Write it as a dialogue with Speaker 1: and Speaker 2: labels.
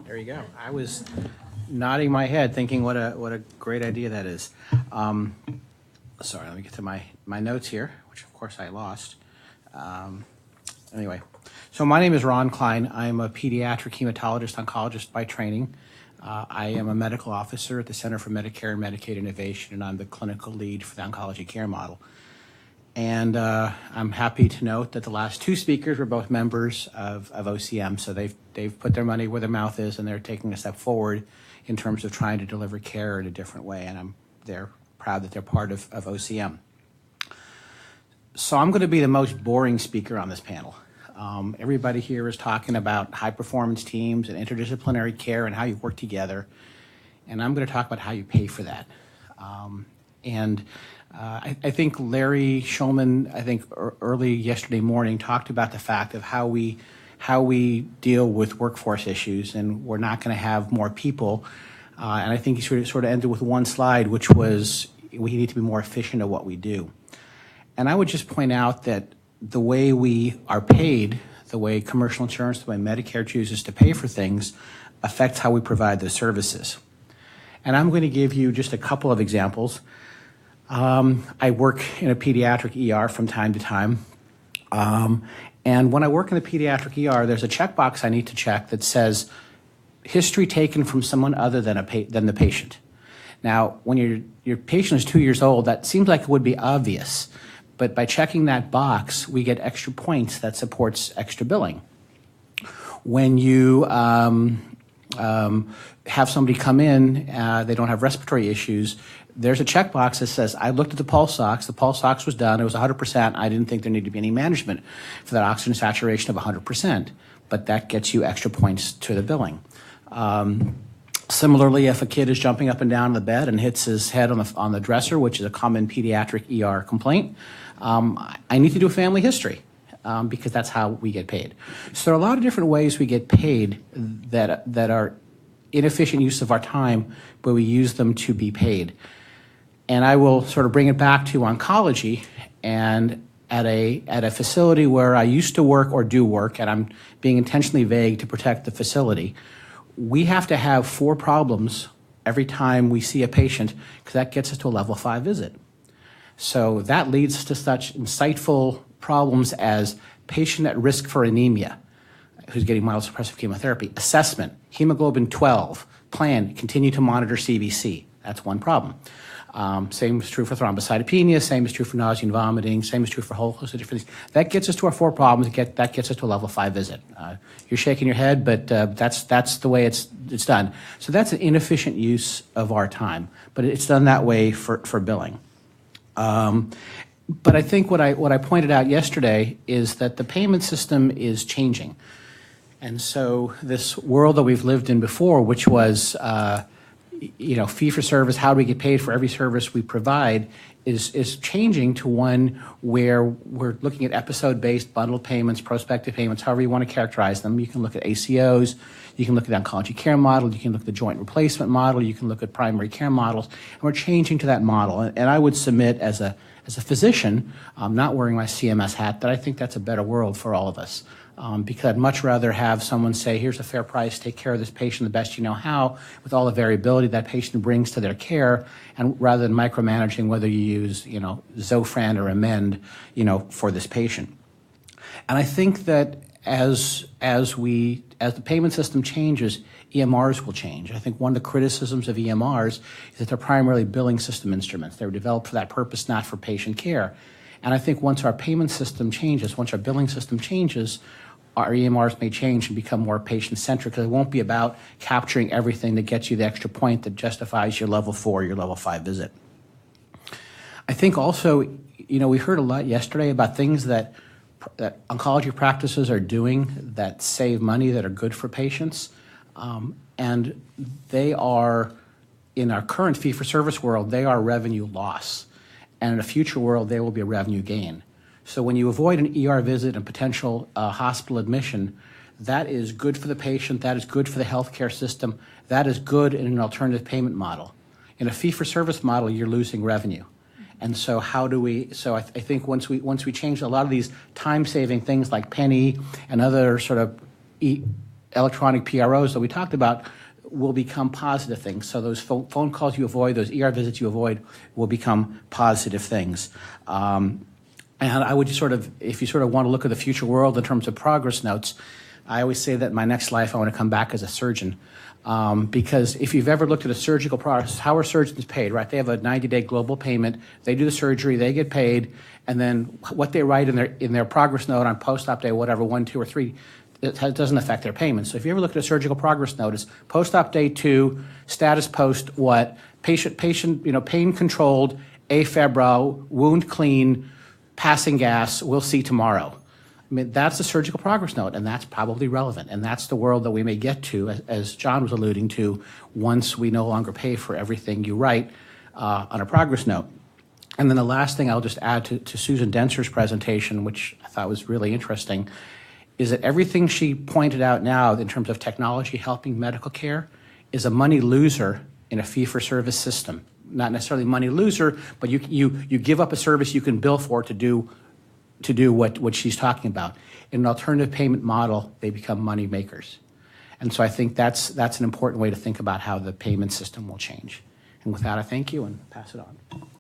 Speaker 1: There you go. I was nodding my head thinking what a great idea that is. Sorry, let me get to my notes here, which of course I lost. Anyway, so my name is Ron Kline. I'm a pediatric hematologist oncologist by training. I am a medical officer at the Center for Medicare and Medicaid Innovation, and I'm the clinical lead for the oncology care model. And I'm happy to note that the last two speakers were both members of OCM, so they've put their money where their mouth is, and they're taking a step forward in terms of trying to deliver care in a different way, and they're proud that they're part of OCM. So I'm going to be the most boring speaker on this panel. Everybody here is talking about high-performance teams and interdisciplinary care and how you work together, and I'm going to talk about how you pay for that. I think Larry Shulman, early yesterday morning, talked about the fact of how we deal with workforce issues, and we're not going to have more people. And I think he sort of ended with one slide, which was we need to be more efficient at what we do. And I would just point out that the way we are paid, the way commercial insurance, the way Medicare chooses to pay for things, affects how we provide the services. And I'm going to give you just a couple of examples. I work in a pediatric ER from time to time. And when I work in the pediatric ER, there's a checkbox I need to check that says history taken from someone other than the patient. Now, when your patient is 2 years old, that seems like it would be obvious. But by checking that box, we get extra points that supports extra billing. When you have somebody come in, they don't have respiratory issues, there's a checkbox that says, I looked at the pulse ox, was done, it was 100%, I didn't think there needed to be any management for that oxygen saturation of 100%, but that gets you extra points to the billing. Similarly, if a kid is jumping up and down in the bed and hits his head on the dresser, which is a common pediatric ER complaint, I need to do a family history because that's how we get paid. So there are a lot of different ways we get paid that are inefficient use of our time, but we use them to be paid. And I will sort of bring it back to oncology, and at a facility where I used to work or do work, and I'm being intentionally vague to protect the facility, we have to have 4 problems every time we see a patient because that gets us to a level 5 visit. So that leads to such insightful problems as patient at risk for anemia, who's getting myelosuppressive chemotherapy, assessment, hemoglobin 12, plan, continue to monitor CBC. That's one problem. Same is true for thrombocytopenia, same is true for nausea and vomiting, same is true for a whole host of different things. That gets us to our 4 problems, that gets us to a level 5 visit. You're shaking your head, but that's the way it's done. So that's an inefficient use of our time, but it's done that way for billing. But I think what I pointed out yesterday is that the payment system is changing. And so this world that we've lived in before, which was fee for service, how do we get paid for every service we provide, is changing to one where we're looking at episode-based bundled payments, prospective payments, however you want to characterize them. You can look at ACOs, you can look at the oncology care model, you can look at the joint replacement model, you can look at primary care models, and we're changing to that model. And I would submit as a physician, not wearing my CMS hat, that I think that's a better world for all of us. Because I'd much rather have someone say, here's a fair price, take care of this patient the best you know how, with all the variability that patient brings to their care, and rather than micromanaging whether you use, Zofran or Amend, for this patient. And I think that as the payment system changes, EMRs will change. I think one of the criticisms of EMRs is that they're primarily billing system instruments. They were developed for that purpose, not for patient care. And I think once our payment system changes, once our billing system changes, our EMRs may change and become more patient-centric because it won't be about capturing everything that gets you the extra point that justifies your level 4, your level 5 visit. I think also, we heard a lot yesterday about things that oncology practices are doing that save money, that are good for patients. And they are, in our current fee-for-service world, they are revenue loss. And in a future world, they will be a revenue gain. So when you avoid an ER visit and potential hospital admission, that is good for the patient, that is good for the healthcare system, that is good in an alternative payment model. In a fee-for-service model, you're losing revenue. And so I think once we change a lot of these time-saving things like Penny and other sort of electronic PROs that we talked about will become positive things. So those phone calls you avoid, those ER visits you avoid, will become positive things. And I would just if you want to look at the future world in terms of progress notes, I always say that in my next life I want to come back as a surgeon. Because if you've ever looked at a surgical process, how are surgeons paid, right? They have a 90-day global payment. They do the surgery, they get paid, and then what they write in their progress note on post-op day, whatever, 1, 2, or 3, it doesn't affect their payment. So if you ever look at a surgical progress notice, post-op day 2, status post what, patient, pain controlled, afebrile, wound clean, passing gas, we'll see tomorrow. I mean, that's the surgical progress note, and that's probably relevant. And that's the world that we may get to, as John was alluding to, once we no longer pay for everything you write on a progress note. And then the last thing I'll just add to Susan Denser's presentation, which I thought was really interesting, is that everything she pointed out now in terms of technology helping medical care is a money loser in a fee-for-service system. Not necessarily money loser, but you give up a service you can bill for to do what she's talking about. In an alternative payment model, they become money makers. And so I think that's an important way to think about how the payment system will change. And with that, I thank you and pass it on.